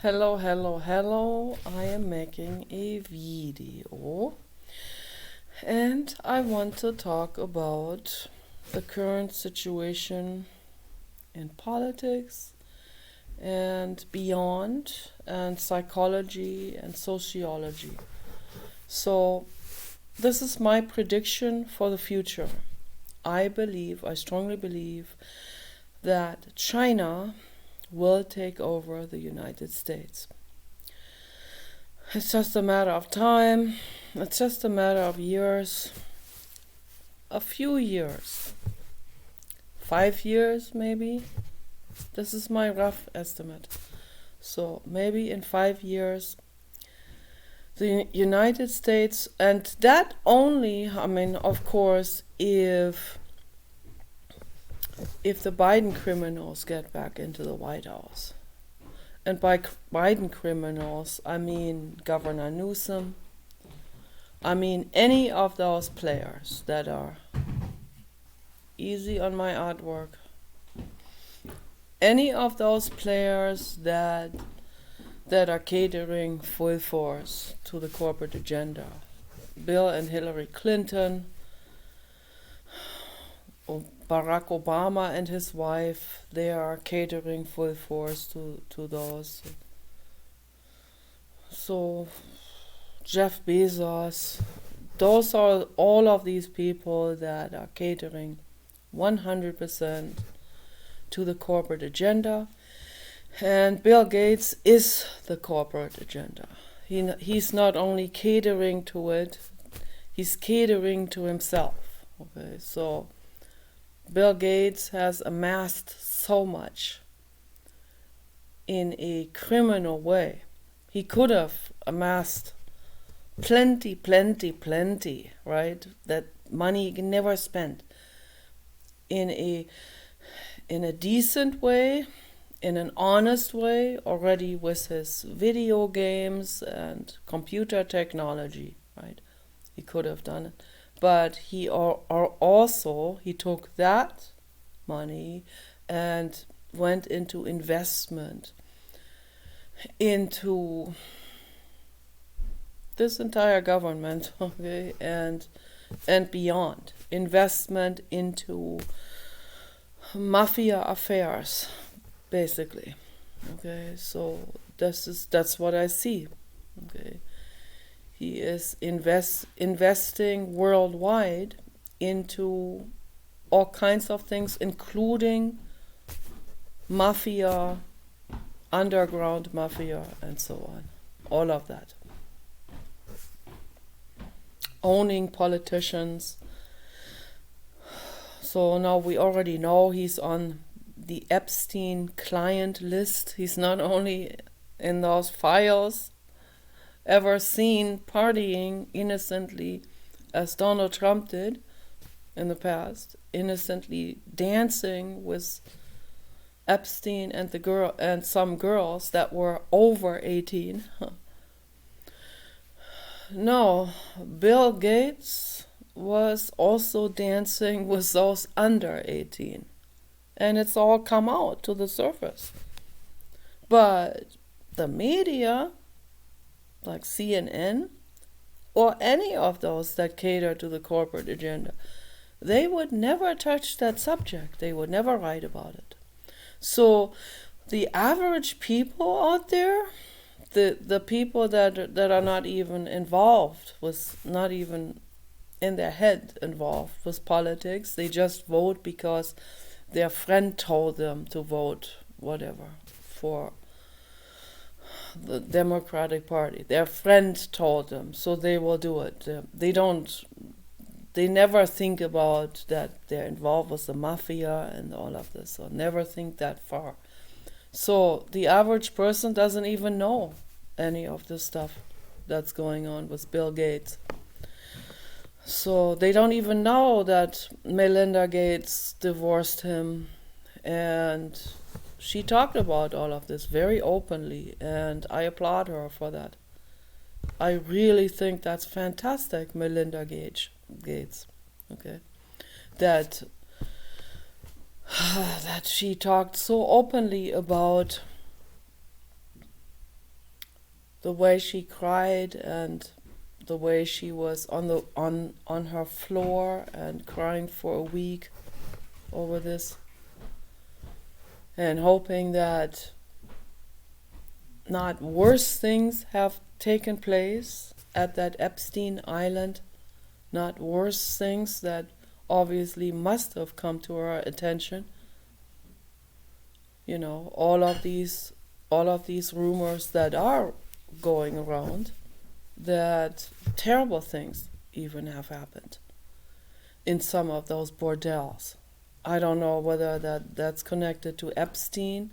Hello, hello, hello. I am making a video and I want to talk about the current situation in politics and beyond, and psychology and sociology. So, this is my prediction for the future. I strongly believe that China will take over the United States. It's just a matter of time, it's just a matter of years, a few years, 5 years maybe. This is my rough estimate. So maybe in 5 years, the United States, and that only, of course, if the Biden criminals get back into the White House. And by Biden criminals, I mean Governor Newsom. I mean any of those players that are easy on my artwork. Any of those players that are catering full force to the corporate agenda. Bill and Hillary Clinton, Barack Obama and his wife, they are catering full force to those. So Jeff Bezos, those are all of these people that are catering 100% to the corporate agenda. And Bill Gates is the corporate agenda. He's not only catering to it, he's catering to himself. Okay, so Bill Gates has amassed so much in a criminal way. He could have amassed plenty, right? That money he never spent in a decent way, in an honest way, already with his video games and computer technology, right? He could have done it. But he took that money and went into investment into this entire government, okay, and beyond. Investment into mafia affairs, basically. Okay, so that's what I see. Okay. He is investing worldwide into all kinds of things, including mafia, underground mafia, and so on. All of that. Owning politicians. So now we already know he's on the Epstein client list. He's not only in those files ever seen partying innocently as Donald Trump did in the past, innocently dancing with Epstein and some girls that were over 18. No, Bill Gates was also dancing with those under 18. And it's all come out to the surface. But the media, like CNN, or any of those that cater to the corporate agenda, they would never touch that subject. They would never write about it. So the average people out there, the people that are not even involved, not even in their head involved with politics, they just vote because their friend told them to vote whatever for the Democratic Party. Their friend told them, so they will do it. They never think about that they're involved with the mafia and all of this, so never think that far. So the average person doesn't even know any of this stuff that's going on with Bill Gates. So they don't even know that Melinda Gates divorced him, and she talked about all of this very openly, and I applaud her for that. I really think that's fantastic, Melinda Gates. Okay, that she talked so openly about the way she cried and the way she was on her floor and crying for a week over this and hoping that not worse things have taken place at that Epstein Island, not worse things that obviously must have come to our attention. You know, all of these rumors that are going around, that terrible things even have happened in some of those bordels. I don't know whether that's connected to Epstein,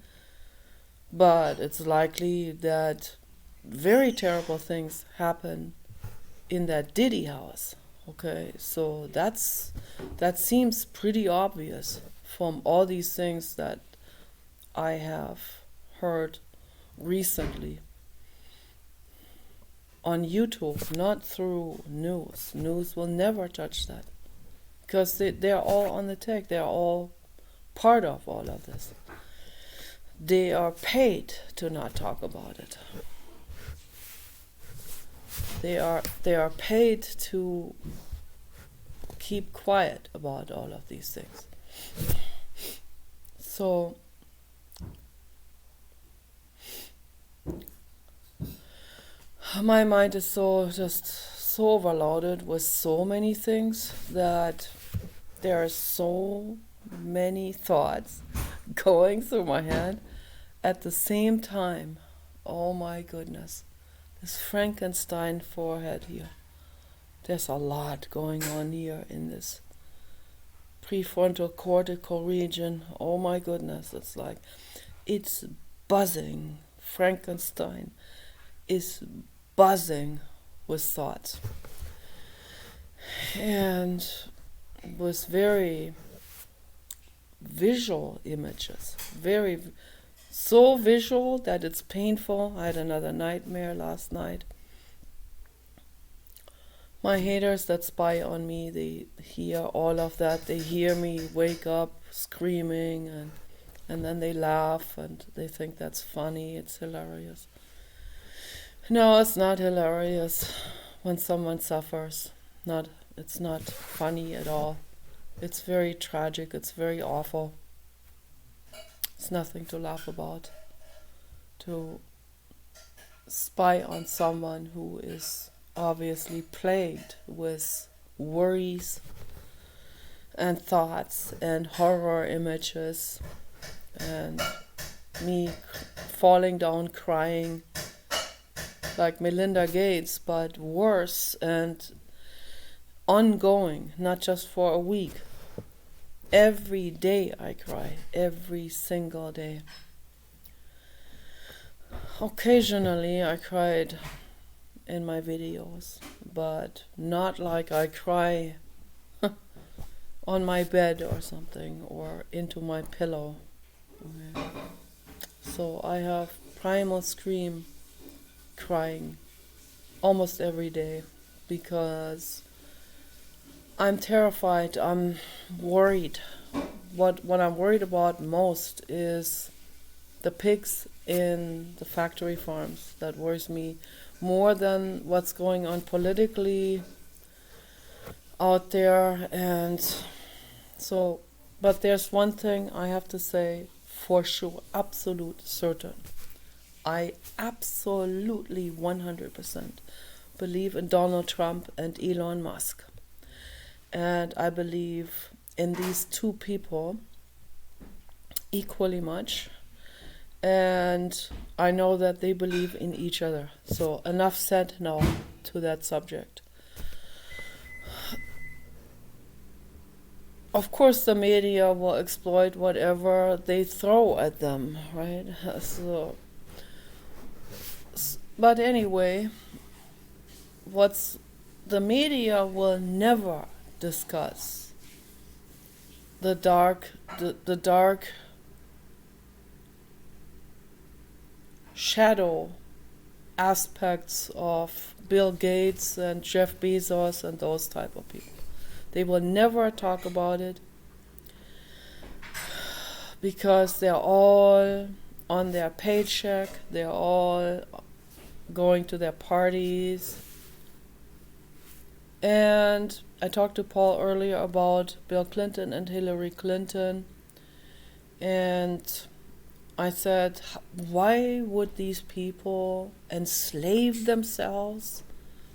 but it's likely that very terrible things happen in that Diddy house. Okay, so that seems pretty obvious from all these things that I have heard recently on YouTube, not through news. News will never touch that because they're all on the take. They're all part of all of this. They are paid to not talk about it. They are paid to keep quiet about all of these things. So my mind is so overloaded with so many things that there are so many thoughts going through my head at the same time. Oh my goodness. This Frankenstein forehead here. There's a lot going on here in this prefrontal cortical region. Oh my goodness. It's buzzing. Frankenstein is buzzing with thoughts. And with very visual images. So visual that it's painful. I had another nightmare last night. My haters that spy on me, they hear all of that. They hear me wake up screaming and then they laugh and they think that's funny. It's hilarious. No, it's not hilarious when someone suffers. It's not funny at all. It's very tragic. It's very awful. It's nothing to laugh about. To spy on someone who is obviously plagued with worries and thoughts and horror images and me falling down crying like Melinda Gates, but worse and ongoing, not just for a week. Every day I cry, every single day. Occasionally I cried in my videos, but not like I cry on my bed or something or into my pillow. Okay. So I have primal scream crying almost every day because I'm terrified, I'm worried. What I'm worried about most is the pigs in the factory farms. That worries me more than what's going on politically out there. And so, but there's one thing I have to say for sure, absolute certain. I absolutely 100% believe in Donald Trump and Elon Musk. And I believe in these two people equally much. And I know that they believe in each other. So enough said now to that subject. Of course, the media will exploit whatever they throw at them, right? So, but anyway, the media will never discuss the dark shadow aspects of Bill Gates and Jeff Bezos and those type of people. They will never talk about it because they're all on their paycheck, they're all going to their parties. And I talked to Paul earlier about Bill Clinton and Hillary Clinton. And I said, why would these people enslave themselves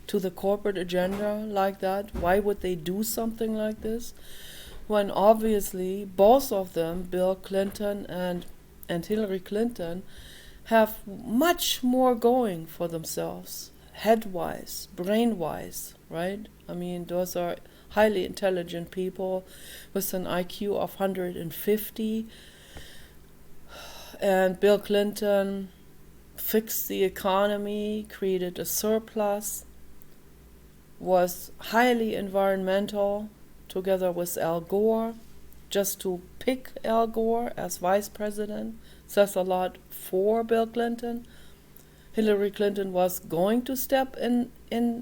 to the corporate agenda like that? Why would they do something like this? When obviously both of them, Bill Clinton and Hillary Clinton, have much more going for themselves, head-wise, brain-wise, right? I mean, those are highly intelligent people with an IQ of 150. And Bill Clinton fixed the economy, created a surplus, was highly environmental, together with Al Gore. Just to pick Al Gore as vice president says a lot for Bill Clinton. Hillary Clinton was going to step in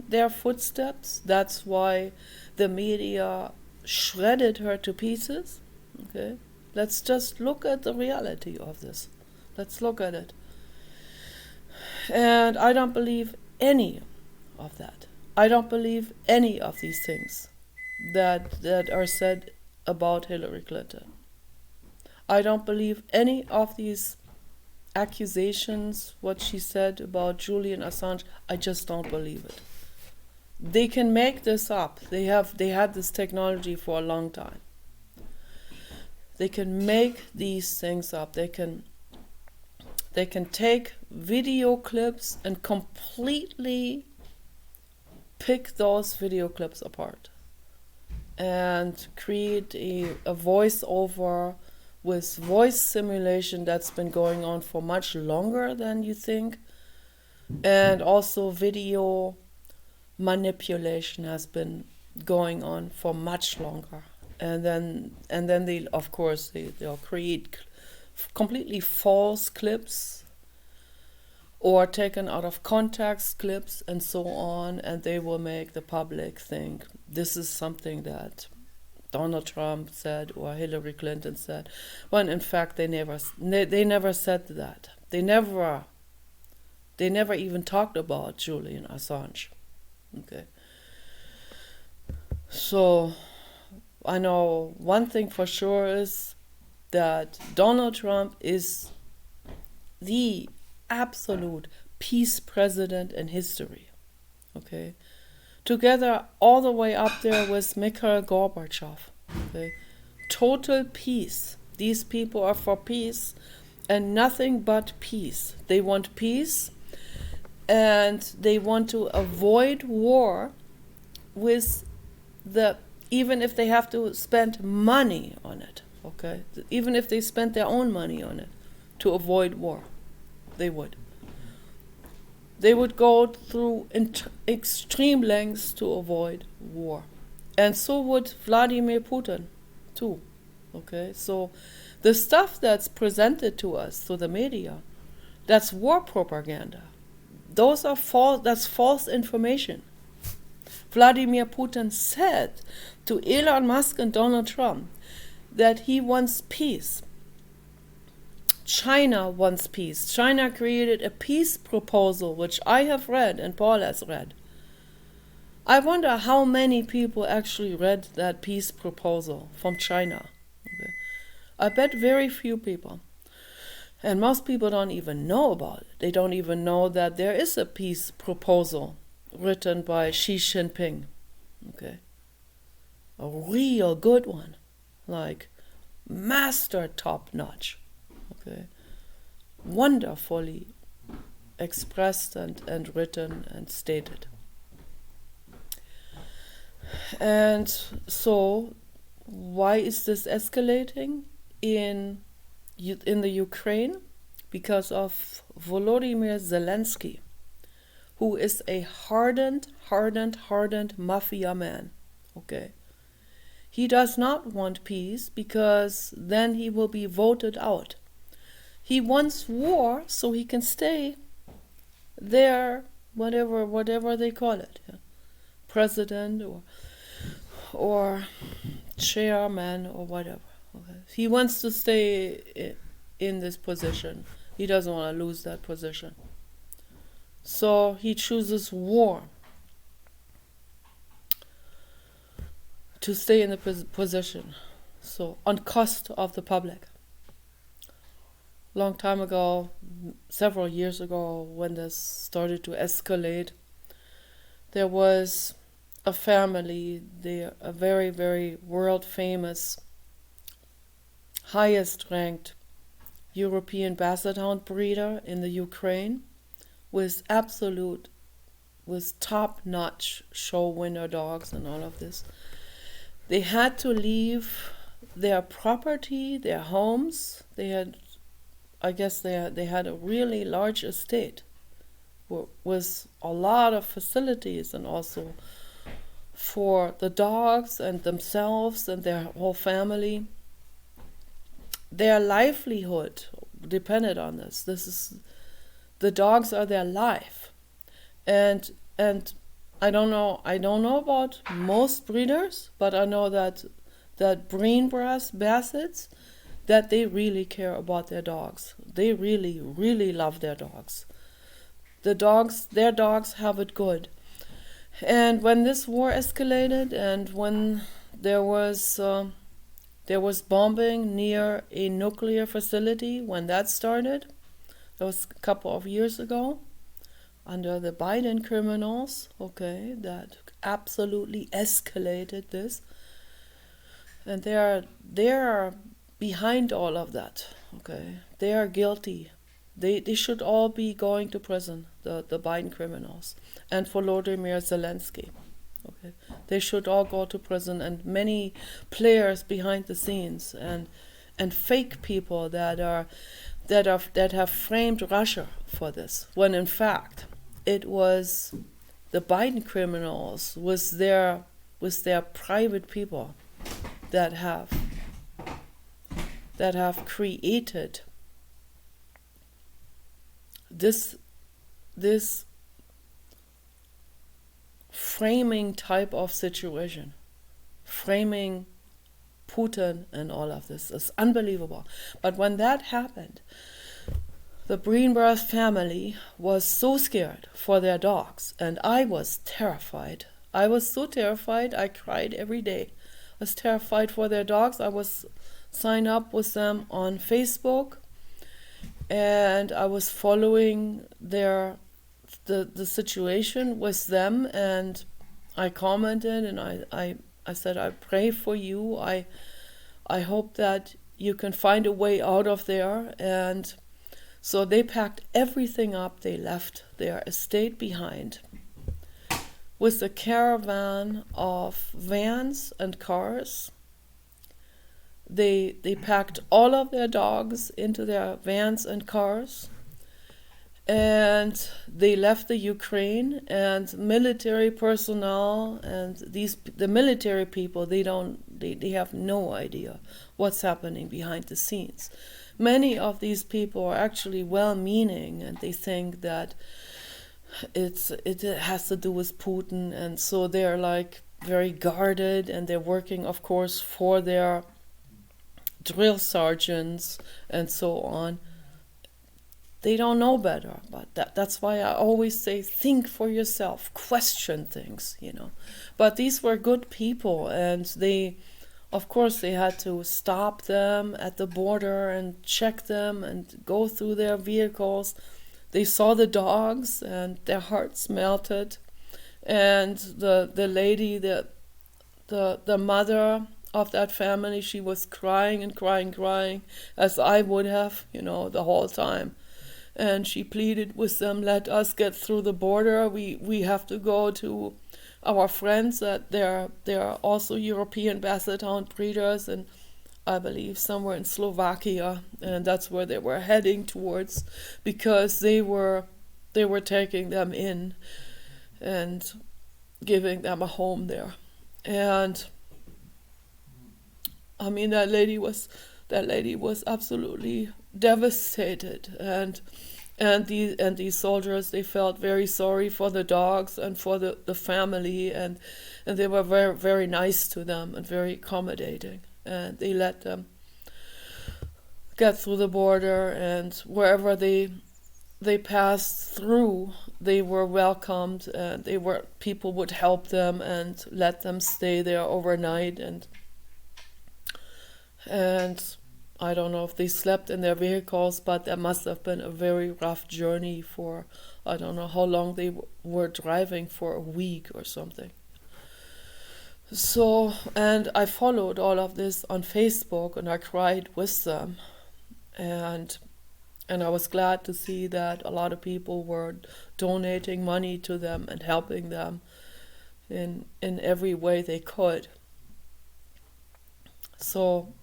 their footsteps. That's why the media shredded her to pieces. Okay, let's just look at the reality of this. Let's look at it. And I don't believe any of that. I don't believe any of these things that are said about Hillary Clinton. I don't believe any of these accusations, what she said about Julian Assange. I just don't believe it. They can make this up. They had this technology for a long time. They can make these things up. They can take video clips and completely pick those video clips apart and create a voiceover with voice simulation that's been going on for much longer than you think, and also video manipulation has been going on for much longer, and then they'll create completely false clips or taken out of context clips and so on, and they will make the public think this is something that Donald Trump said or Hillary Clinton said, when in fact they never said that. They never even talked about Julian Assange. Okay. So I know one thing for sure is that Donald Trump is the absolute peace president in history. Okay. Together all the way up there with Mikhail Gorbachev. Okay. Total peace. These people are for peace and nothing but peace. They want peace and they want to avoid war with even if they have to spend money on it. Okay. Even if they spent their own money on it to avoid war, they would. They would go through extreme lengths to avoid war. And so would Vladimir Putin, too. Okay, so the stuff that's presented to us through the media, that's war propaganda. Those are that's false information. Vladimir Putin said to Elon Musk and Donald Trump that he wants peace. China wants peace. China created a peace proposal, which I have read and Paul has read. I wonder how many people actually read that peace proposal from China. Okay. I bet very few people. And most people don't even know about it. They don't even know that there is a peace proposal written by Xi Jinping. Okay. A real good one. Like master top notch. Okay. Wonderfully expressed and written and stated. And so, why is this escalating in the Ukraine? Because of Volodymyr Zelensky, who is a hardened mafia man. Okay. He does not want peace because then he will be voted out. He wants war so he can stay there, whatever they call it, yeah. President or chairman or whatever. Okay. He wants to stay in this position. He doesn't want to lose that position. So he chooses war to stay in the position, so on cost of the public. Long time ago, several years ago, when this started to escalate, there was a family, a very, very world famous, highest ranked European Basset Hound breeder in the Ukraine, with top-notch show winner dogs and all of this. They had to leave their property, their homes. They had a really large estate with a lot of facilities, and also for the dogs and themselves and their whole family. Their livelihood depended on this. The dogs are their life. And I don't know about most breeders, but I know that Breen Bassets, that they really care about their dogs. They really, really love their dogs. Their dogs have it good. And when this war escalated, and when there was bombing near a nuclear facility, when that started, that was a couple of years ago, under the Biden criminals, that absolutely escalated this. And they are behind all of that, They are guilty. They should all be going to prison, the Biden criminals, and Volodymyr Zelensky. They should all go to prison, and many players behind the scenes and fake people that have framed Russia for this, when in fact it was the Biden criminals with their private people that have created this framing type of situation, framing Putin and all of this is unbelievable. But when that happened, the Breenbrass family was so scared for their dogs, and I was terrified. I was so terrified, I cried every day. I was terrified for their dogs. I was signed up with them on Facebook, and I was following the situation with them, and I commented, and I said, I pray for you. I hope that you can find a way out of there. And so they packed everything up. They left their estate behind with a caravan of vans and cars. They packed all of their dogs into their vans and cars, and they left the Ukraine, and military personnel and the military people, they have no idea what's happening behind the scenes. Many of these people are actually well-meaning, and they think that it has to do with Putin, and so they're like very guarded, and they're working, of course, for their drill sergeants and so on. They don't know better, but that's why I always say, think for yourself, question things, But these were good people, and of course they had to stop them at the border and check them and go through their vehicles. They saw the dogs and their hearts melted. And the lady, the mother of that family, she was crying and crying, as I would have, the whole time. And she pleaded with them, let us get through the border. We have to go to our friends that they're also European Basset Hound breeders, and I believe somewhere in Slovakia, and that's where they were heading towards, because they were taking them in and giving them a home there. And I mean, that lady was absolutely devastated, and these soldiers, they felt very sorry for the dogs and for the family, and they were very, very nice to them and very accommodating, and they let them get through the border, and wherever they they passed through, they were welcomed, and people would help them and let them stay there overnight, and I don't know if they slept in their vehicles, but that must have been a very rough journey for, I don't know how long they were driving, for a week or something. So, and I followed all of this on Facebook, and I cried with them, and I was glad to see that a lot of people were donating money to them and helping them in every way they could. So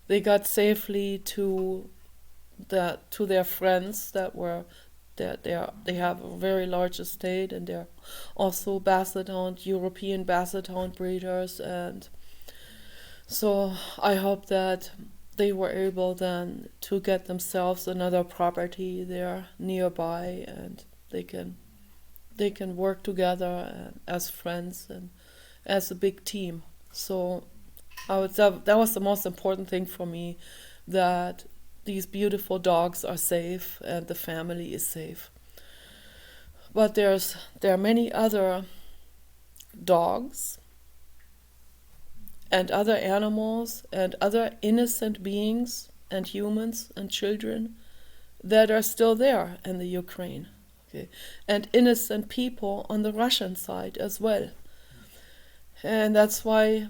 they got safely to their friends that were they have a very large estate, and they're also Basset Hound, European Basset Hound breeders, and so I hope that they were able then to get themselves another property there nearby, and they can work together as friends and as a big team. So that was the most important thing for me, that these beautiful dogs are safe and the family is safe. But there are many other dogs and other animals and other innocent beings and humans and children that are still there in the Ukraine. Okay? And innocent people on the Russian side as well. And that's why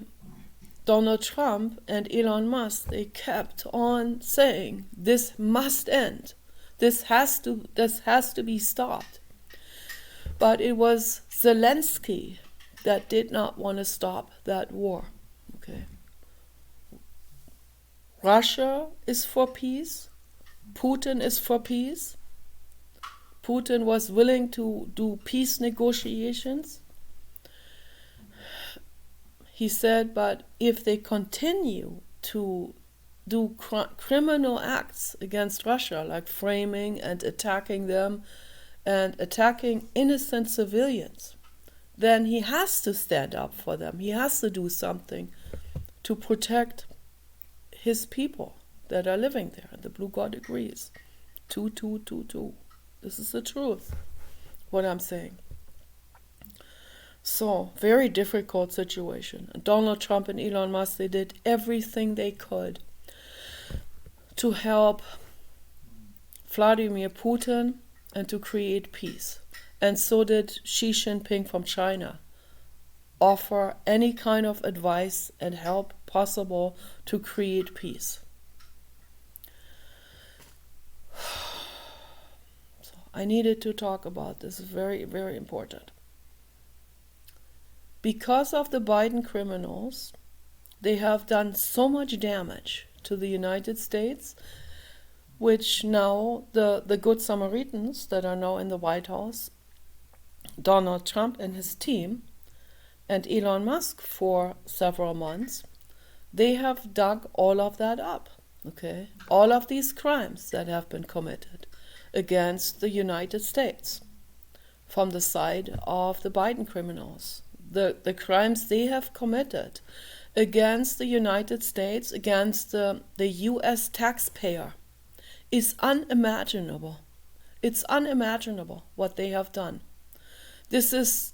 Donald Trump and Elon Musk, they kept on saying, this must end. This has to be stopped. But it was Zelensky that did not want to stop that war. Okay. Russia is for peace. Putin is for peace. Putin was willing to do peace negotiations. He said, but if they continue to do criminal acts against Russia, like framing and attacking them and attacking innocent civilians, then he has to stand up for them. He has to do something to protect his people that are living there. The Blue God agrees. 2222. This is the truth, what I'm saying. So, very difficult situation. Donald Trump and Elon Musk, they did everything they could to help Vladimir Putin and to create peace. And so did Xi Jinping from China. Offer any kind of advice and help possible to create peace. So I needed to talk about this. It's very, very important. Because of the Biden criminals, they have done so much damage to the United States, which now the Good Samaritans that are now in the White House, Donald Trump and his team, and Elon Musk for several months, they have dug all of that up, okay? All of these crimes that have been committed against the United States from the side of the Biden criminals. The crimes they have committed against the United States, against the U.S. taxpayer, is unimaginable. It's unimaginable what they have done. They said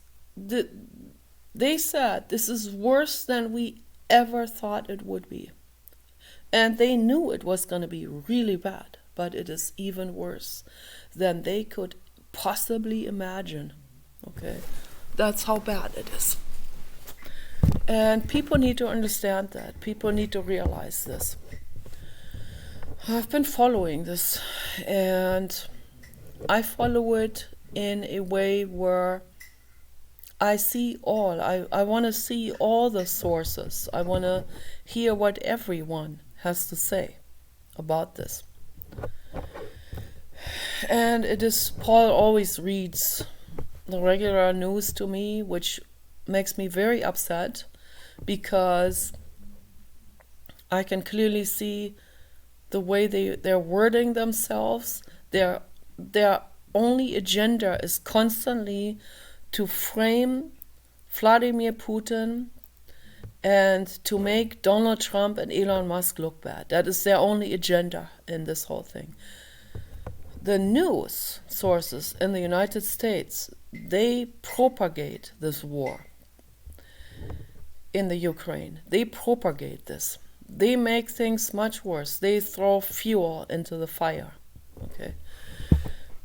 this is worse than we ever thought it would be. And they knew it was going to be really bad, but it is even worse than they could possibly imagine. Okay? That's how bad it is. And people need to understand that. People need to realize this. I've been following this, and I follow it in a way where I see all. I want to see all the sources. I want to hear what everyone has to say about this. And it is, Paul always reads the regular news to me, which makes me very upset, because I can clearly see the way they're wording themselves. Their only agenda is constantly to frame Vladimir Putin and to make Donald Trump and Elon Musk look bad. That is their only agenda in this whole thing. the news sources in the United States, they propagate this war in the Ukraine. They propagate this. They make things much worse. They throw fuel into the fire, okay?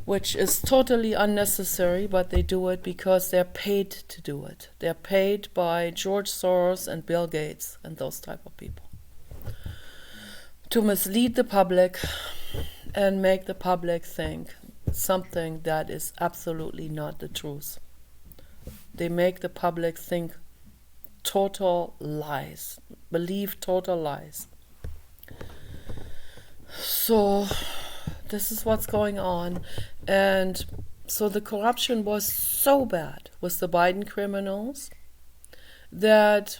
Which is totally unnecessary, but they do it because they're paid to do it. They're paid by George Soros and Bill Gates and those type of people to mislead the public and make the public think something that is absolutely not the truth. They make the public think total lies, believe total lies. So this is what's going on. And so the corruption was so bad with the Biden criminals that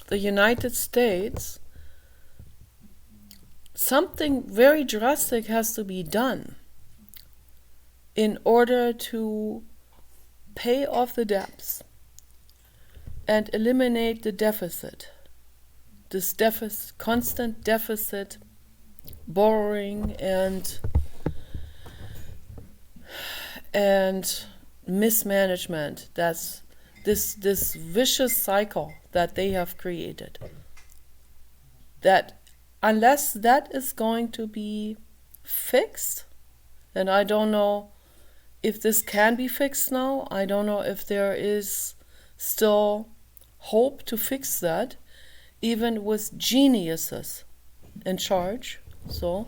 the United States, something very drastic has to be done in order to pay off the debts and eliminate the deficit. This deficit, constant deficit, borrowing and mismanagement. That's this vicious cycle that they have created. That unless that is going to be fixed, and I don't know if this can be fixed now, I don't know if there is still hope to fix that, even with geniuses in charge. So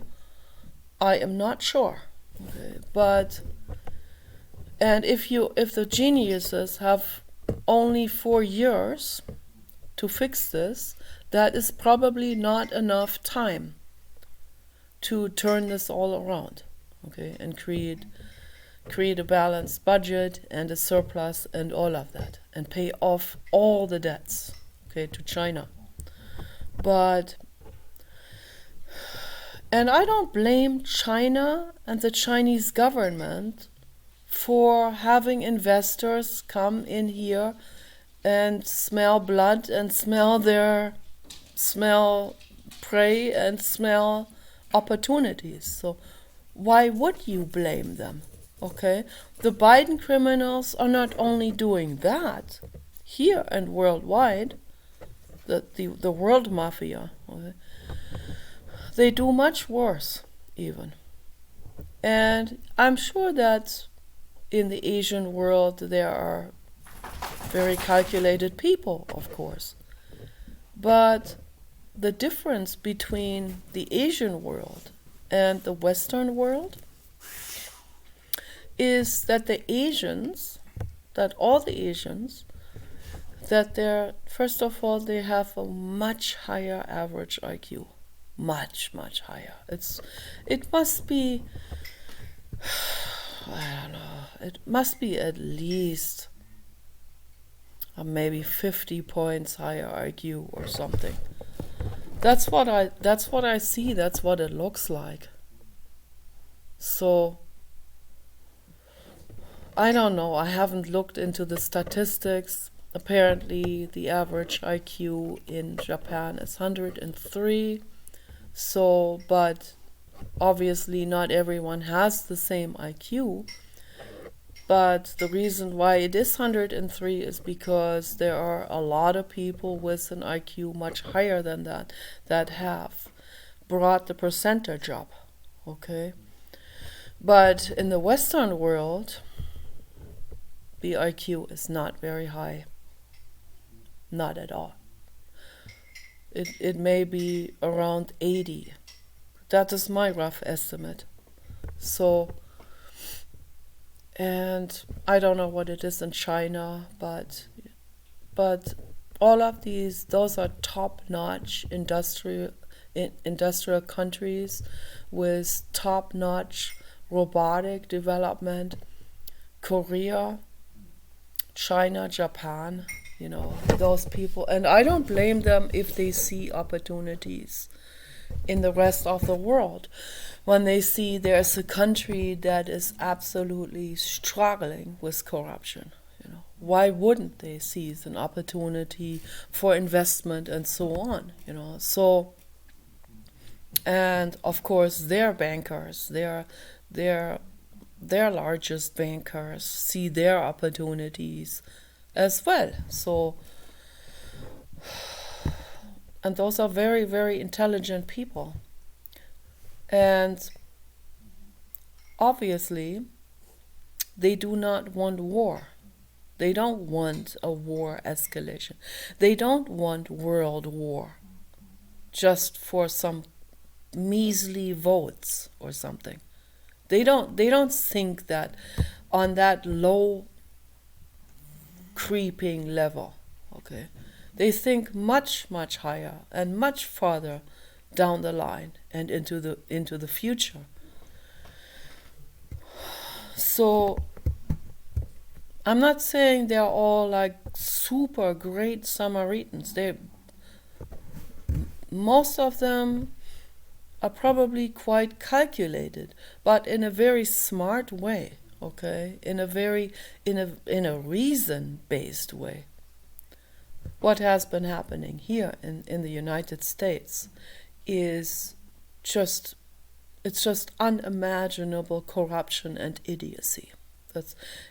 I am not sure. Okay. But and if the geniuses have only 4 years to fix this, that is probably not enough time to turn this all around, okay, and create a balanced budget and a surplus and all of that, and pay off all the debts, okay, to China. And I don't blame China and the Chinese government for having investors come in here and smell blood and smell prey and smell opportunities. So why would you blame them? Okay, the Biden criminals are not only doing that here and worldwide, the world mafia, okay, they do much worse even. And I'm sure that in the Asian world there are very calculated people, of course. But the difference between the Asian world and the Western world is that all the Asians, that they're, first of all, they have a much higher average IQ. Much, much higher. It must be, I don't know, it must be at least maybe 50 points higher IQ or something. That's what I see, that's what it looks like. So I don't know, I haven't looked into the statistics. Apparently the average IQ in Japan is 103. So, but obviously not everyone has the same IQ. But the reason why it is 103 is because there are a lot of people with an IQ much higher than that have brought the percentage up, okay? But in the Western world, the IQ is not very high. Not at all. It may be around 80. That is my rough estimate. So, and I don't know what it is in China, but all of those are top-notch industrial countries with top-notch robotic development. Korea, China, Japan, those people. And I don't blame them if they see opportunities in the rest of the world. When they see there's a country that is absolutely struggling with corruption, why wouldn't they seize an opportunity for investment and so on, So And of course, their bankers, their largest bankers see their opportunities as well. So, and those are very, very intelligent people. And obviously, they do not want war. They don't want a war escalation. They don't want world war just for some measly votes or something. They don't think that on that low creeping level, okay? They think much, much higher and much farther down the line and into the future. So I'm not saying they're all like super great Samaritans. Most of them are probably quite calculated, but in a very smart way, okay? In a reason-based way. What has been happening here in the United States is just unimaginable corruption and idiocy.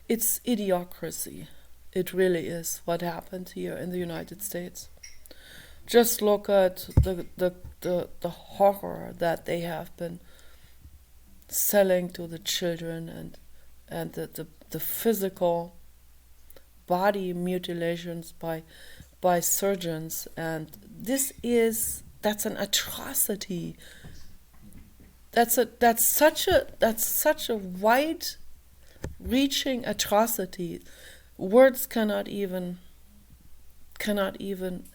It's idiocracy. It really is what happened here in the United States. Just look at the horror that they have been selling to the children and the physical body mutilations by surgeons, and that's an atrocity. That's such a wide reaching atrocity. Words cannot even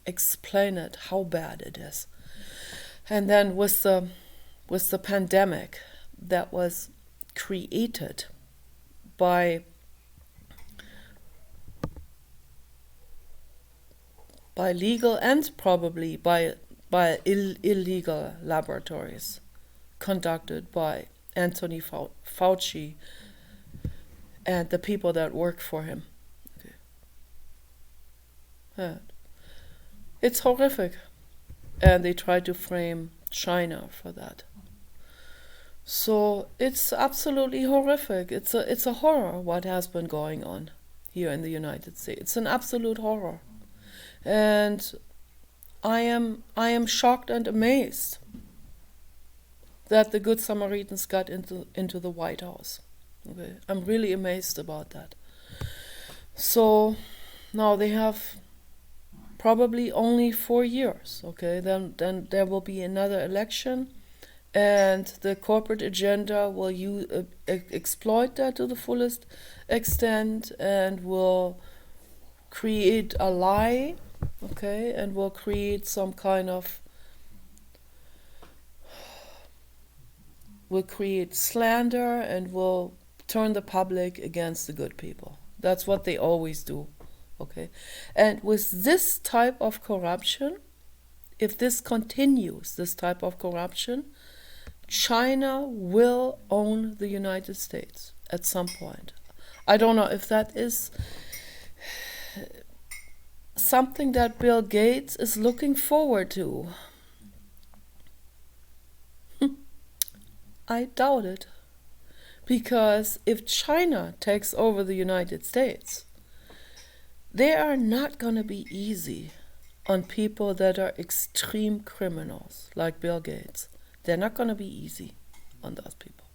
explain it, how bad it is. And then with the pandemic that was created by legal and probably by illegal laboratories conducted by Anthony Fauci and the people that work for him. Okay. Yeah. It's horrific. And they try to frame China for that. So it's absolutely horrific. It's a horror what has been going on here in the United States. It's an absolute horror. And I am shocked and amazed that the Good Samaritans got into the White House. Okay, I'm really amazed about that. So now they have probably only 4 years. Okay, then there will be another election, and the corporate agenda will exploit that to the fullest extent and will create a lie. Okay, and will create some kind of will create slander and will turn the public against the good people. That's what they always do. Okay, and with this type of corruption, if this continues, this type of corruption, China will own the United States at some point. I don't know if that is something that Bill Gates is looking forward to. I doubt it. Because if China takes over the United States, they are not going to be easy on people that are extreme criminals like Bill Gates. They're not going to be easy on those people.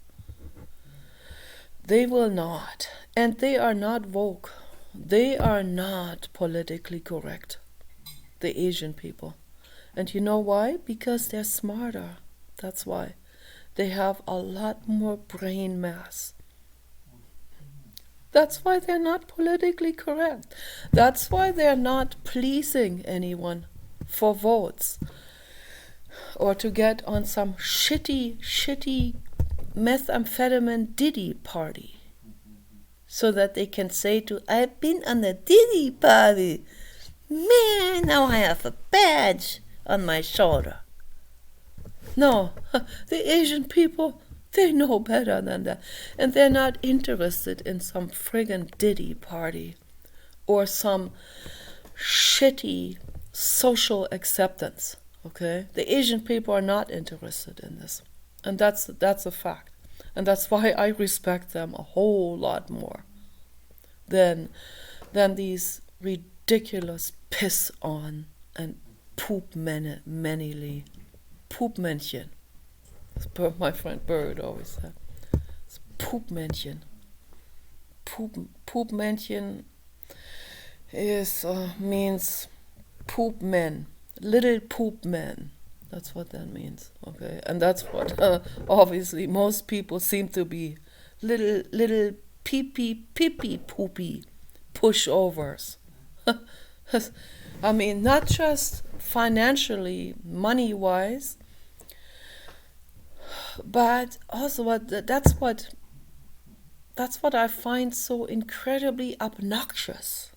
They will not. And they are not woke. They are not politically correct, the Asian people. And you know why? Because they're smarter. That's why. They have a lot more brain mass. That's why they're not politically correct. That's why they're not pleasing anyone for votes or to get on some shitty methamphetamine Diddy party. So that they can say I've been on the Diddy party. Man, now I have a badge on my shoulder. No, the Asian people, they know better than that. And they're not interested in some friggin' Diddy party or some shitty social acceptance. Okay, the Asian people are not interested in this, and that's a fact, and that's why I respect them a whole lot more than these ridiculous piss on and poopmännchen. As my friend Bird always said, it's poopmännchen. Poopmännchen is means poop men, little poop men. That's what that means. Okay, and that's what obviously most people seem to be, little pee poopy pushovers. I mean, not just financially, money wise, but also that's what I find so incredibly obnoxious.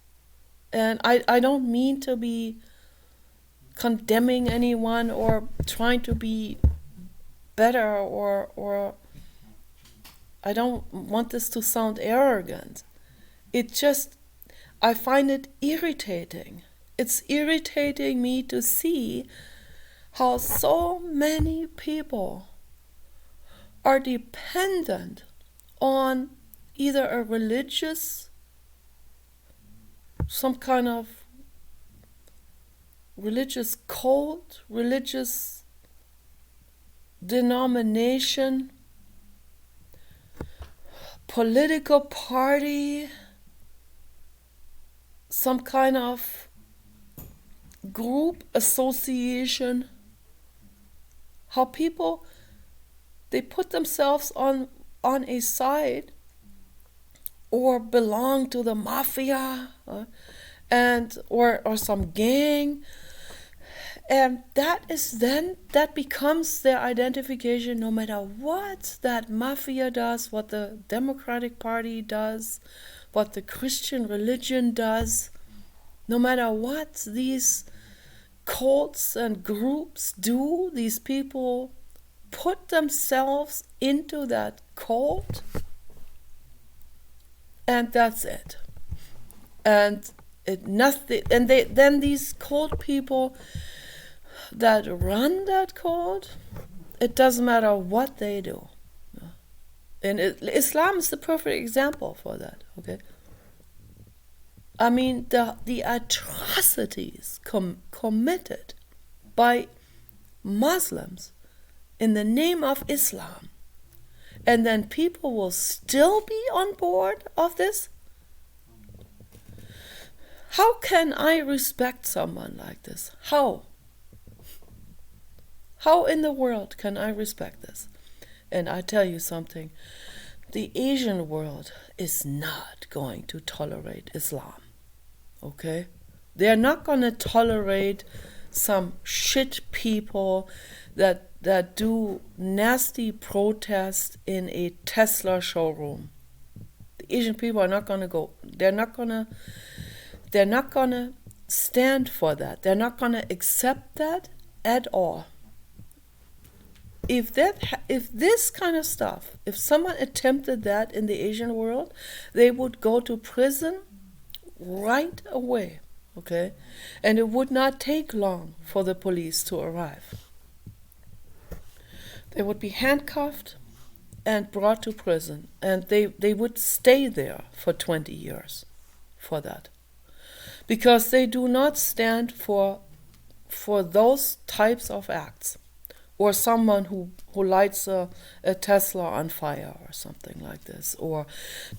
And I don't mean to be condemning anyone or trying to be better, or I don't want this to sound arrogant. It just, I find it irritating. It's irritating me to see how so many people are dependent on either a religious, some kind of religious cult, religious denomination, political party, some kind of group, association. How people, they put themselves on a side or belong to the mafia and or some gang, and that becomes their identification, no matter what that mafia does, what the Democratic Party does, what the Christian religion does. No matter what these cults and groups do, these people put themselves into that cult, and that's it. And then these cult people that run that cult, it doesn't matter what they do. And Islam is the perfect example for that. Okay, I mean, the atrocities committed by Muslims in the name of Islam, and then people will still be on board of this. How can I respect someone like this? How in the world can I respect this? And I tell you something, the Asian world is not going to tolerate Islam. Okay? They're not going to tolerate some shit people that do nasty protests in a Tesla showroom. The Asian people are not going to go. They're not going to stand for that. They're not going to accept that at all. If this kind of stuff, if someone attempted that in the Asian world, they would go to prison right away, okay? And it would not take long for the police to arrive. They would be handcuffed and brought to prison, and they would stay there for 20 years for that. Because they do not stand for those types of acts. Or someone who lights a Tesla on fire or something like this, or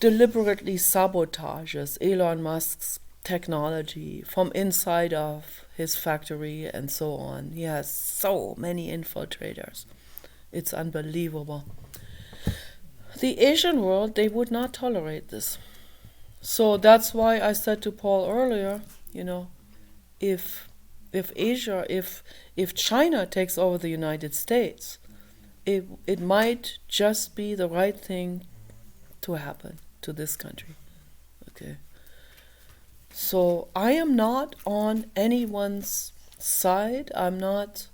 deliberately sabotages Elon Musk's technology from inside of his factory and so on. He has so many infiltrators. It's unbelievable. The Asian world, they would not tolerate this. So that's why I said to Paul earlier, if Asia, if China takes over the United States, it might just be the right thing to happen to this country. Okay. So I am not on anyone's side. I'm not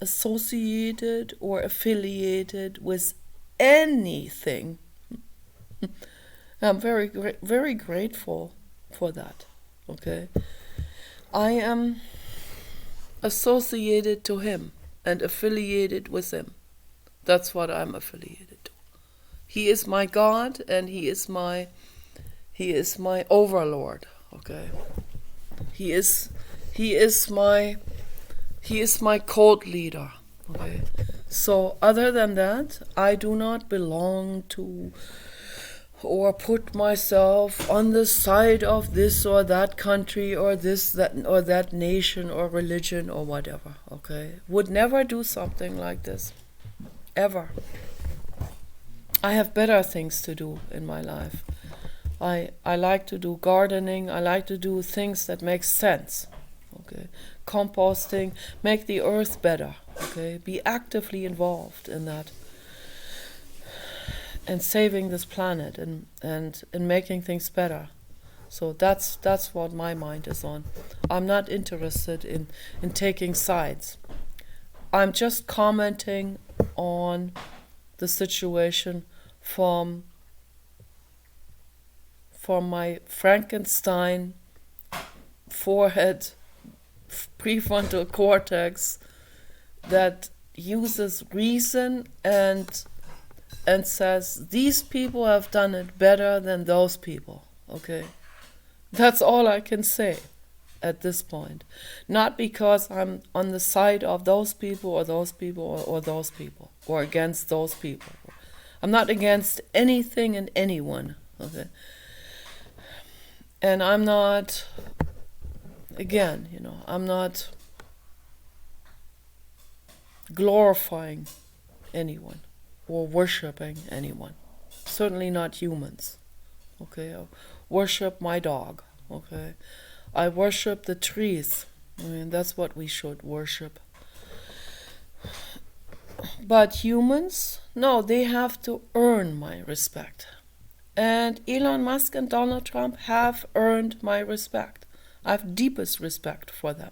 associated or affiliated with anything. I'm very very grateful for that. Okay. I am associated to him and affiliated with him. That's what I'm affiliated to. He is my God, and he is my overlord. Okay. He is my cult leader. Okay. So other than that, I do not belong to or put myself on the side of this or that country or that nation or religion or whatever. Okay. Would never do something like this. Ever. I have better things to do in my life. I like to do gardening. I like to do things that make sense. Okay, composting, make the earth better. Okay, be actively involved in that, and saving this planet and making things better. So that's what my mind is on. I'm not interested in taking sides. I'm just commenting on the situation from my Frankenstein forehead, prefrontal cortex that uses reason and says these people have done it better than those people. Okay, that's all I can say at this point. Not because I'm on the side of those people or those people or those people or against those people. I'm not against anything and anyone. Okay, and I'm not. Again, I'm not glorifying anyone or worshipping anyone. Certainly not humans. Okay, I worship my dog. Okay, I worship the trees. I mean, that's what we should worship. But humans, no, they have to earn my respect. And Elon Musk and Donald Trump have earned my respect. I have deepest respect for them.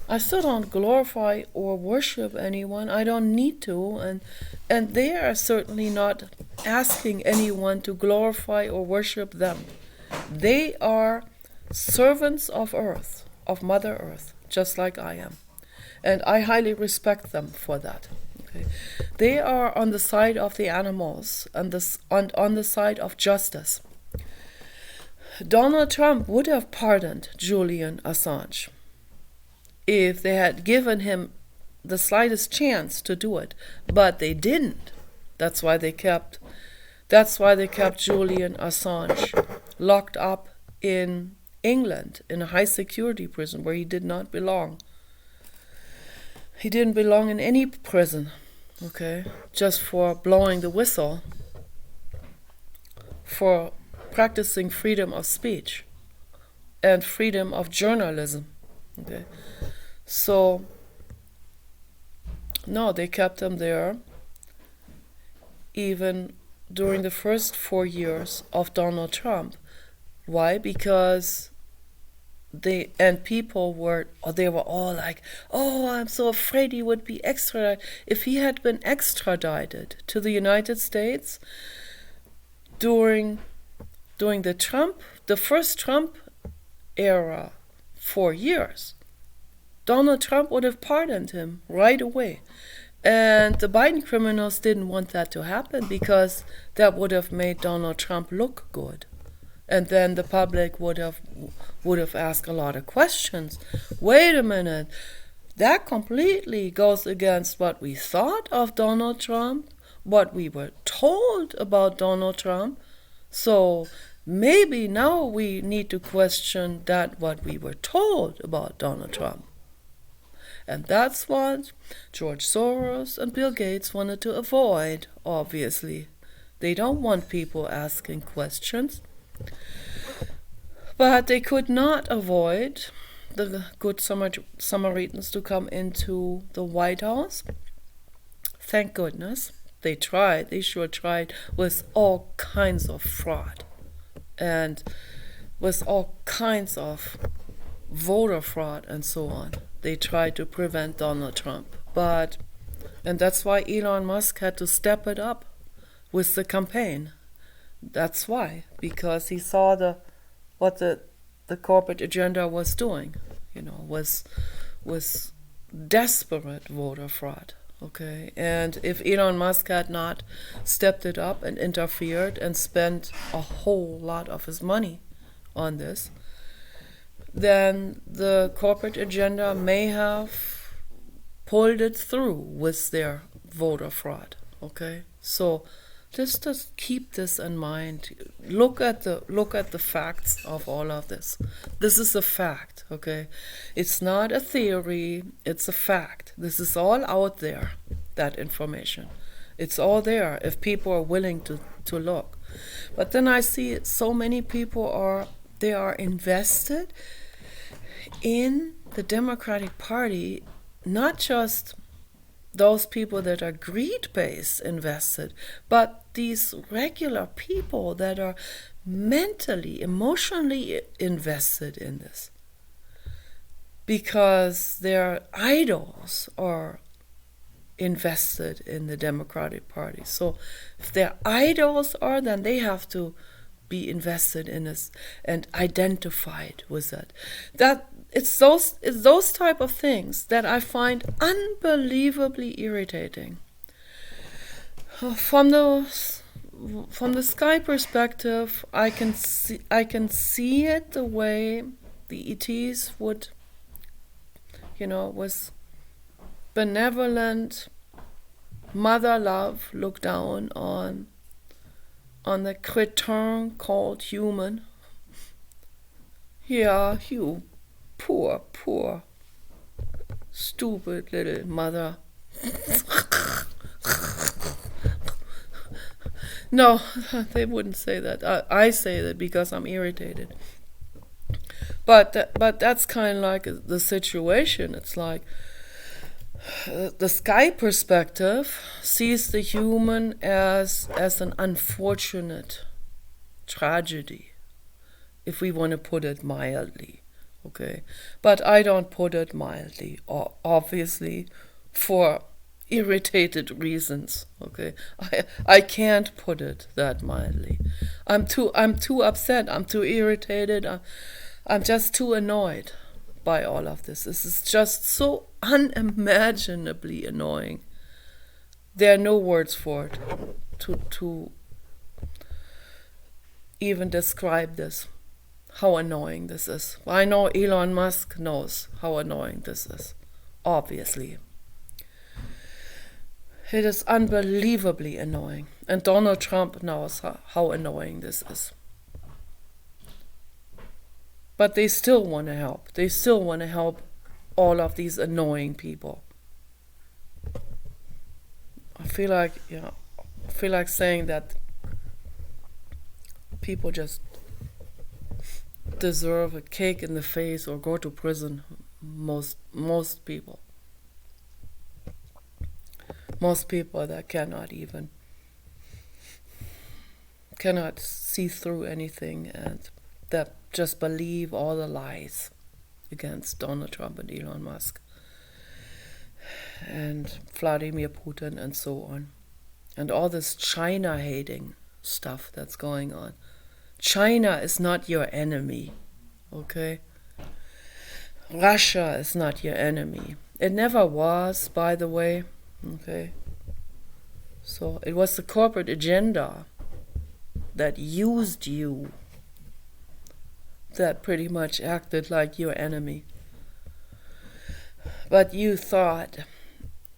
I still don't glorify or worship anyone. I don't need to, and they are certainly not asking anyone to glorify or worship them. They are servants of Earth, of Mother Earth, just like I am. And I highly respect them for that. Okay. They are on the side of the animals and on the side of justice. Donald Trump would have pardoned Julian Assange if they had given him the slightest chance to do it, but they didn't. That's why they kept Julian Assange locked up in England in a high security prison where he did not belong. He didn't belong in any prison, okay, just for blowing the whistle, for practicing freedom of speech and freedom of journalism. Okay, so no, they kept him there even during the first 4 years of Donald Trump. Why? Because people were all like, oh, I'm so afraid he would be extradited. If he had been extradited to the United States during the first Trump era 4 years, Donald Trump would have pardoned him right away. And the Biden criminals didn't want that to happen because that would have made Donald Trump look good. And then the public would have asked a lot of questions. Wait a minute, that completely goes against what we thought of Donald Trump, what we were told about Donald Trump. So maybe now we need to question what we were told about Donald Trump. And that's what George Soros and Bill Gates wanted to avoid, obviously. They don't want people asking questions. But they could not avoid the Good Samaritans to come into the White House. Thank goodness. They tried. They sure tried with all kinds of fraud. And with all kinds of voter fraud and so on. They tried to prevent Donald Trump. And that's why Elon Musk had to step it up with the campaign. That's why, because he saw what the corporate agenda was doing, with desperate voter fraud. Okay, and if Elon Musk had not stepped it up and interfered and spent a whole lot of his money on this, then the corporate agenda may have pulled it through with their voter fraud. Okay, so just keep this in mind. Look at the facts of all of this. This is a fact. Okay, it's not a theory. It's a fact. This is all out there. That information, it's all there if people are willing to look. But then I see so many people are invested in the Democratic Party, not just those people that are greed-based invested, but these regular people that are mentally, emotionally invested in this. Because their idols are invested in the Democratic Party. So if their idols are, then they have to be invested in this and identified with it. That it's those type of things that I find unbelievably irritating. From the Sky perspective, I can see it the way the ETs would, with benevolent mother love, look down on the cretin called human. Yeah, you poor, stupid little mother. No, they wouldn't say that. I say that because I'm irritated. But that's kind of like the situation. It's like the Sky perspective sees the human as an unfortunate tragedy, if we want to put it mildly. Okay, but I don't put it mildly, obviously, for irritated reasons. Okay, I can't put it that mildly. I'm too upset. I'm too irritated. I'm just too annoyed by all of this. This is just so unimaginably annoying. There are no words for it to even describe this. How annoying this is. I know Elon Musk knows how annoying this is. Obviously. It is unbelievably annoying. And Donald Trump knows how annoying this is. But they still want to help. They still want to help all of these annoying people. I feel like saying that people just deserve a cake in the face or go to prison. Most people that cannot see through anything and that just believe all the lies against Donald Trump and Elon Musk and Vladimir Putin and so on, and all this China hating stuff that's going on. China is not your enemy, okay? Russia is not your enemy. It never was, by the way, okay? So it was the corporate agenda that used you, that pretty much acted like your enemy. But you thought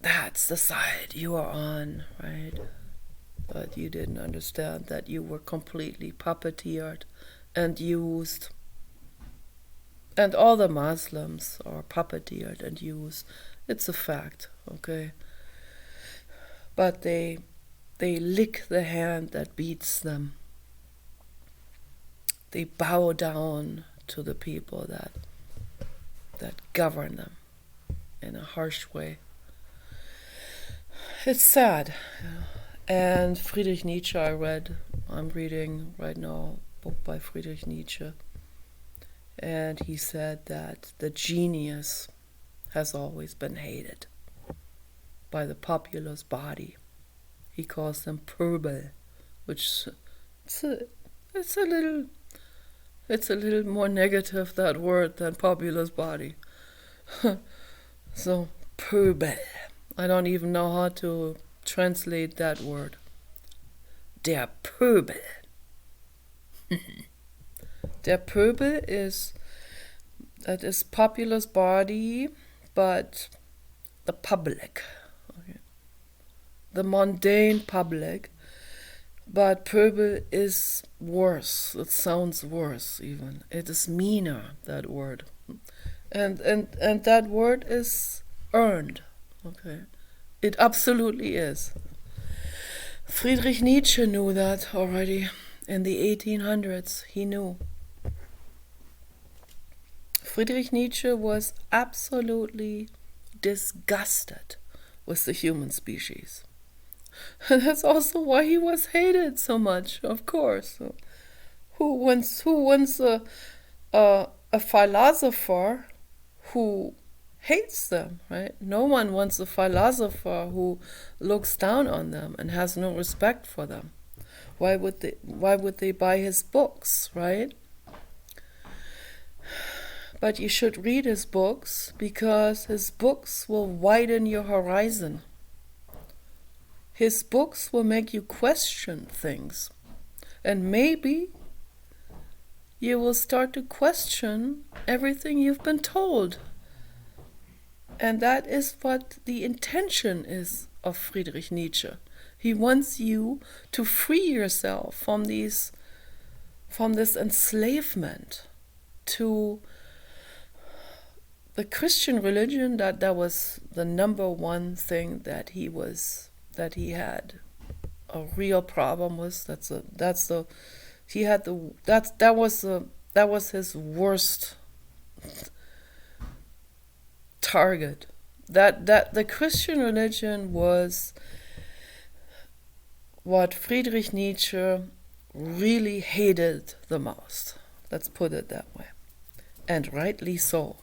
that's the side you are on, right? But you didn't understand that you were completely puppeteered and used. And all the Muslims are puppeteered and used. It's a fact, okay? But they lick the hand that beats them. They bow down to the people that govern them in a harsh way. It's sad. And Friedrich Nietzsche I'm reading right now a book by Friedrich Nietzsche. And he said that the genius has always been hated by the populace body. He calls them Pöbel, which it's a little more negative, that word, than populace body. So, Pöbel. I don't even know how to translate that word. Der Pöbel. Der Pöbel that is populous body, but the public. Okay. The mundane public. But Pöbel is worse. It sounds worse even. It is meaner, that word. And that word is earned. Okay. It absolutely is. Friedrich Nietzsche knew that already in the 1800s. He knew. Friedrich Nietzsche was absolutely disgusted with the human species. And that's also why he was hated so much, of course. Who wants a philosopher who hates them, right? No one wants a philosopher who looks down on them and has no respect for them. Why would they buy his books, right? But you should read his books because his books will widen your horizon. His books will make you question things. And maybe you will start to question everything you've been told. And that is what the intention is of Friedrich Nietzsche. He wants you to free yourself from this enslavement to the Christian religion. That was the number one thing that he had a real problem with. That was his worst target. That the Christian religion was what Friedrich Nietzsche really hated the most. Let's put it that way. And rightly so.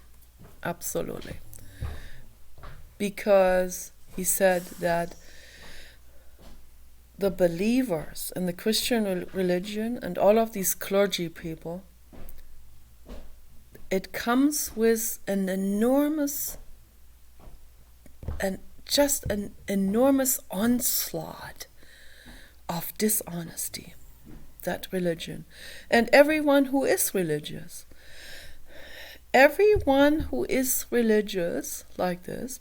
Absolutely. Because he said that the believers in the Christian religion and all of these clergy people, it comes with an enormous onslaught of dishonesty, that religion. And everyone who is religious like this,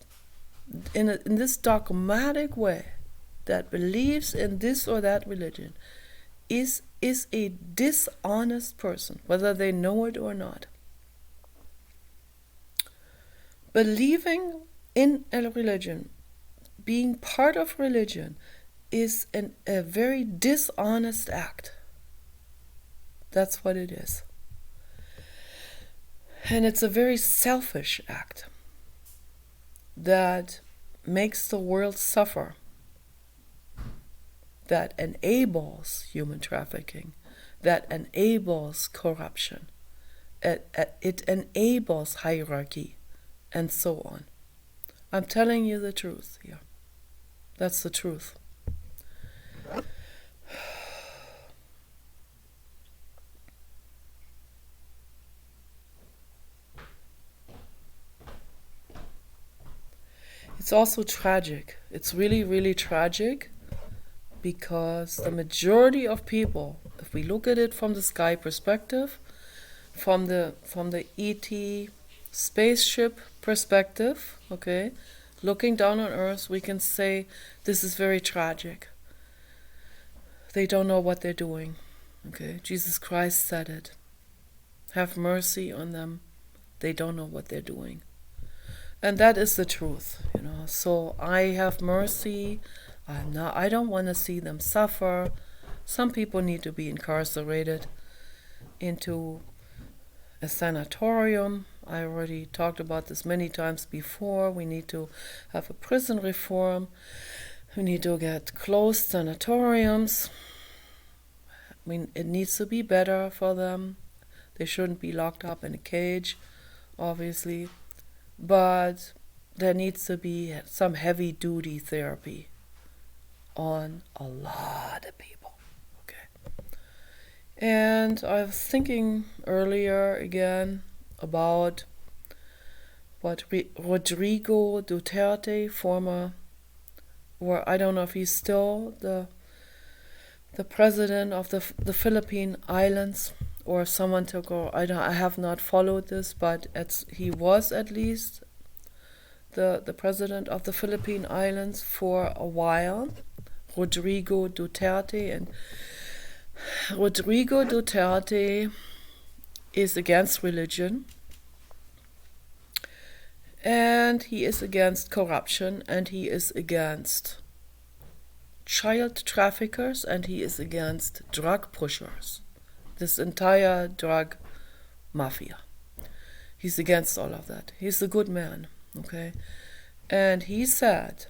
in this dogmatic way, that believes in this or that religion, is a dishonest person, whether they know it or not. Believing in a religion, being part of religion, is a very dishonest act. That's what it is. And it's a very selfish act that makes the world suffer, that enables human trafficking, that enables corruption, it enables hierarchy, and so on. I'm telling you the truth here. That's the truth. It's also tragic. It's really, really tragic because the majority of people, if we look at it from the sky perspective, from the ET spaceship perspective, okay, looking down on Earth, we can say this is very tragic. They don't know what they're doing. Okay, Jesus Christ said it. Have mercy on them. They don't know what they're doing. And that is the truth, you know. So I have mercy. I don't want to see them suffer. Some people need to be incarcerated into a sanatorium. I already talked about this many times before. We need to have a prison reform. We need to get closed sanatoriums. I mean, it needs to be better for them. They shouldn't be locked up in a cage, obviously. But there needs to be some heavy-duty therapy on a lot of people. Okay. And I was thinking earlier again about But Rodrigo Duterte, former, or I don't know if he's still the president of the Philippine Islands, or someone took over. I have not followed this, but he was at least the president of the Philippine Islands for a while, Rodrigo Duterte. And Rodrigo Duterte is against religion, and he is against corruption, and he is against child traffickers, and he is against drug pushers, this entire drug mafia. He's against all of that. He's a good man, okay? And he said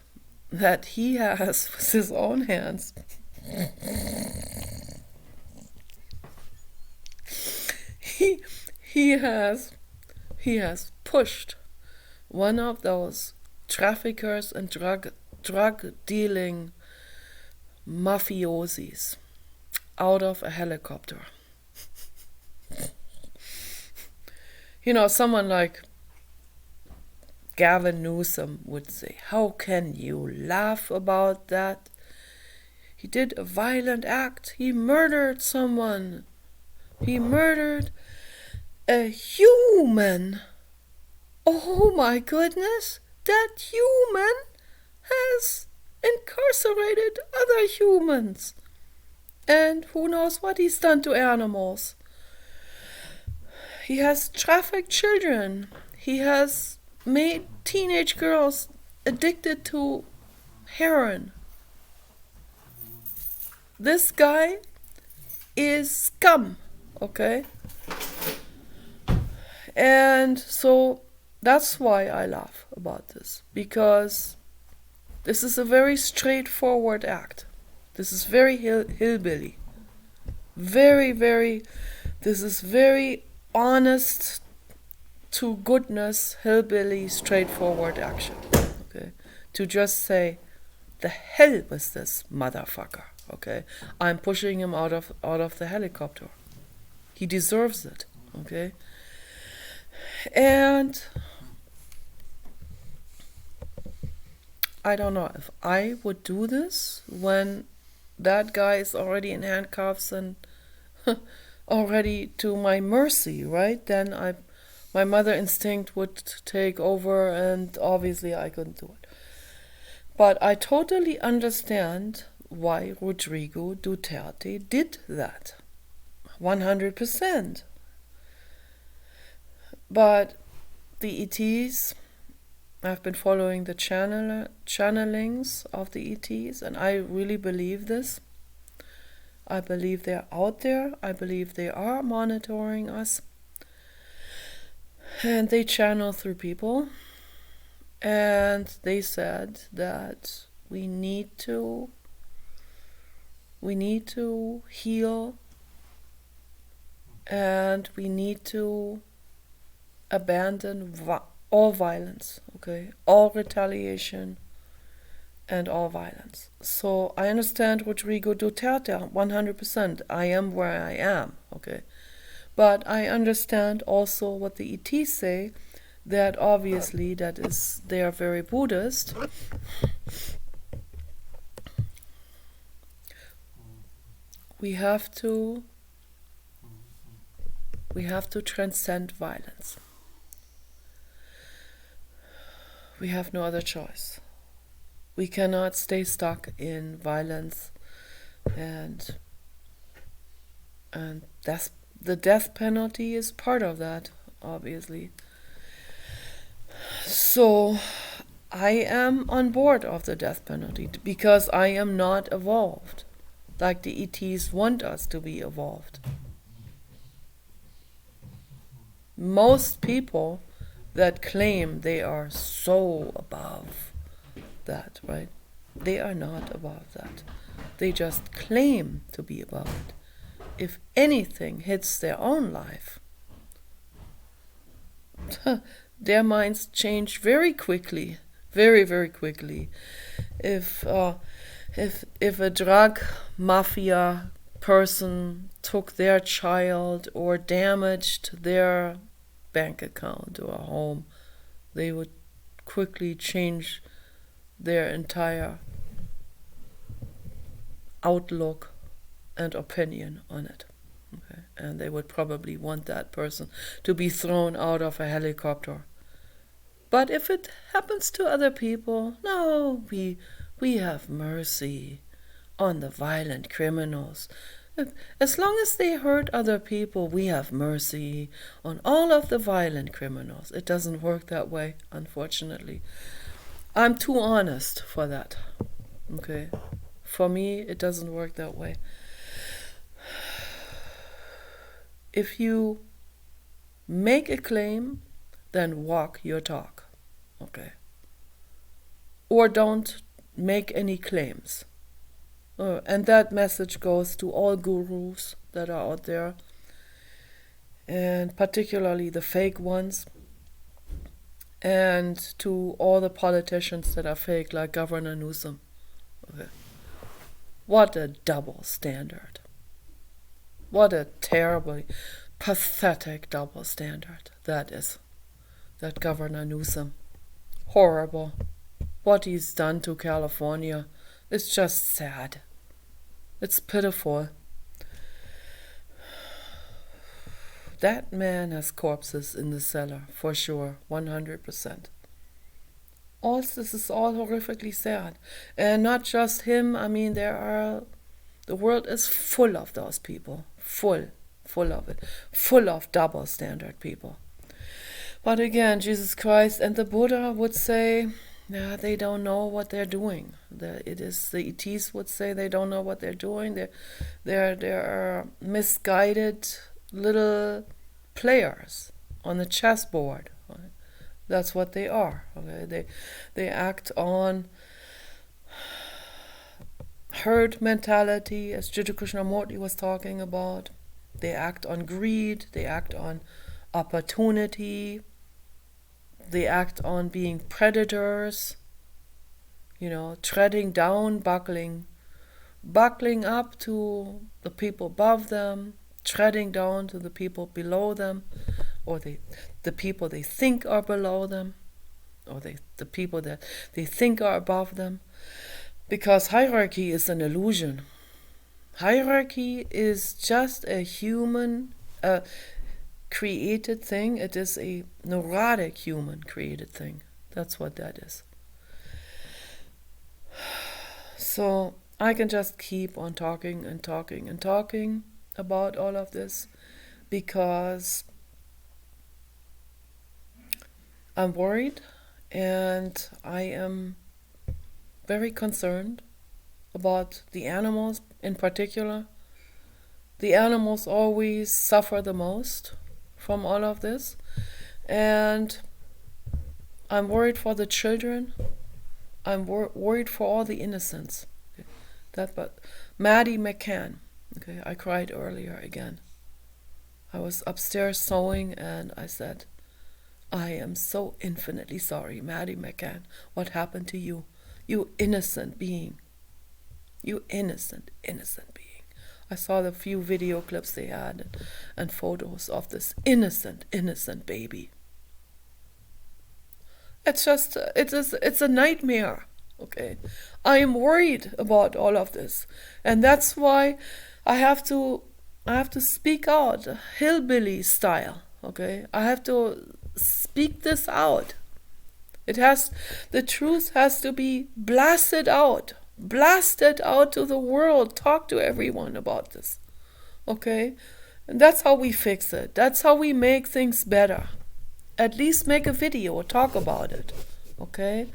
that he has, with his own hands, he has pushed one of those traffickers and drug dealing mafiosis out of a helicopter. You know, someone like Gavin Newsom would say, how can you laugh about that? He did a violent act. He murdered someone. He murdered a human. Oh my goodness, that human has incarcerated other humans. And who knows what he's done to animals. He has trafficked children. He has made teenage girls addicted to heroin. This guy is scum, okay? And so that's why I laugh about this, because this is a very straightforward act. This is very hillbilly. This is very honest to goodness, hillbilly, straightforward action. Okay? To just say, the hell with this motherfucker. Okay? I'm pushing him out of the helicopter. He deserves it. Okay? And I don't know if I would do this when that guy is already in handcuffs and already to my mercy, right? Then my mother instinct would take over, and obviously I couldn't do it. But I totally understand why Rodrigo Duterte did that. 100%. But the ETs, I've been following the channelings of the ETs, and I really believe this. I believe they're out there. I believe they are monitoring us. And they channel through people. And they said that we need to heal, and we need to abandon all violence, okay? All retaliation and all violence. So I understand Rodrigo Duterte 100%. I am where I am, okay? But I understand also what the ETs say, that obviously they are very Buddhist. We have to transcend violence. We have no other choice. We cannot stay stuck in violence, and the death penalty is part of that, obviously. So I am on board of the death penalty because I am not evolved like the ETs want us to be evolved. Most people that claim they are so above that, right? They are not above that. They just claim to be above it. If anything hits their own life, their minds change very quickly, very, very quickly. If a drug mafia person took their child or damaged their bank account or home, they would quickly change their entire outlook and opinion on it. Okay? And they would probably want that person to be thrown out of a helicopter. But if it happens to other people, no, we have mercy on the violent criminals. As long as they hurt other people, we have mercy on all of the violent criminals. It doesn't work that way, unfortunately. I'm too honest for that. Okay? For me, it doesn't work that way. If you make a claim, then walk your talk. Okay? Or don't make any claims. And that message goes to all gurus that are out there, and particularly the fake ones, and to all the politicians that are fake, like Governor Newsom. Okay. What a double standard. What a terribly pathetic double standard that is. That Governor Newsom. Horrible. What he's done to California is just sad. It's pitiful. That man has corpses in the cellar, for sure, 100%. All this is all horrifically sad. And not just him, I mean, the world is full of those people. Full of it. Full of double standard people. But again, Jesus Christ and the Buddha would say, yeah, they don't know what they're doing. The ETs would say they don't know what they're doing. They're misguided little players on the chessboard. That's what they are. Okay? They act on herd mentality, as Jiddu Krishnamurti was talking about. They act on greed. They act on opportunity. They act on being predators, treading down, buckling up to the people above them, treading down to the people below them, or the people they think are below them, or the people that they think are above them. Because hierarchy is an illusion. Hierarchy is just a human created thing. It is a neurotic human created thing. That's what that is. So I can just keep on talking and talking and talking about all of this because I'm worried and I am very concerned about the animals in particular. The animals always suffer the most from all of this, and I'm worried for the children. I'm worried for all the innocents. But Maddie McCann, okay, I cried earlier again. I was upstairs sewing and I said, I am so infinitely sorry, Maddie McCann, what happened to you? You innocent being. You innocent being. I saw the few video clips they had and photos of this innocent baby. It's a nightmare, okay? I am worried about all of this. And that's why I have to speak out, hillbilly style, okay? I have to speak this out. The truth has to be blasted out to the world. Talk to everyone about this, okay? And that's how we fix it. That's how we make things better. At least make a video or talk about it, okay?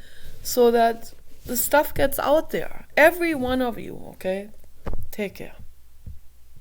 So that the stuff gets out there. Every one of you, okay? Take care.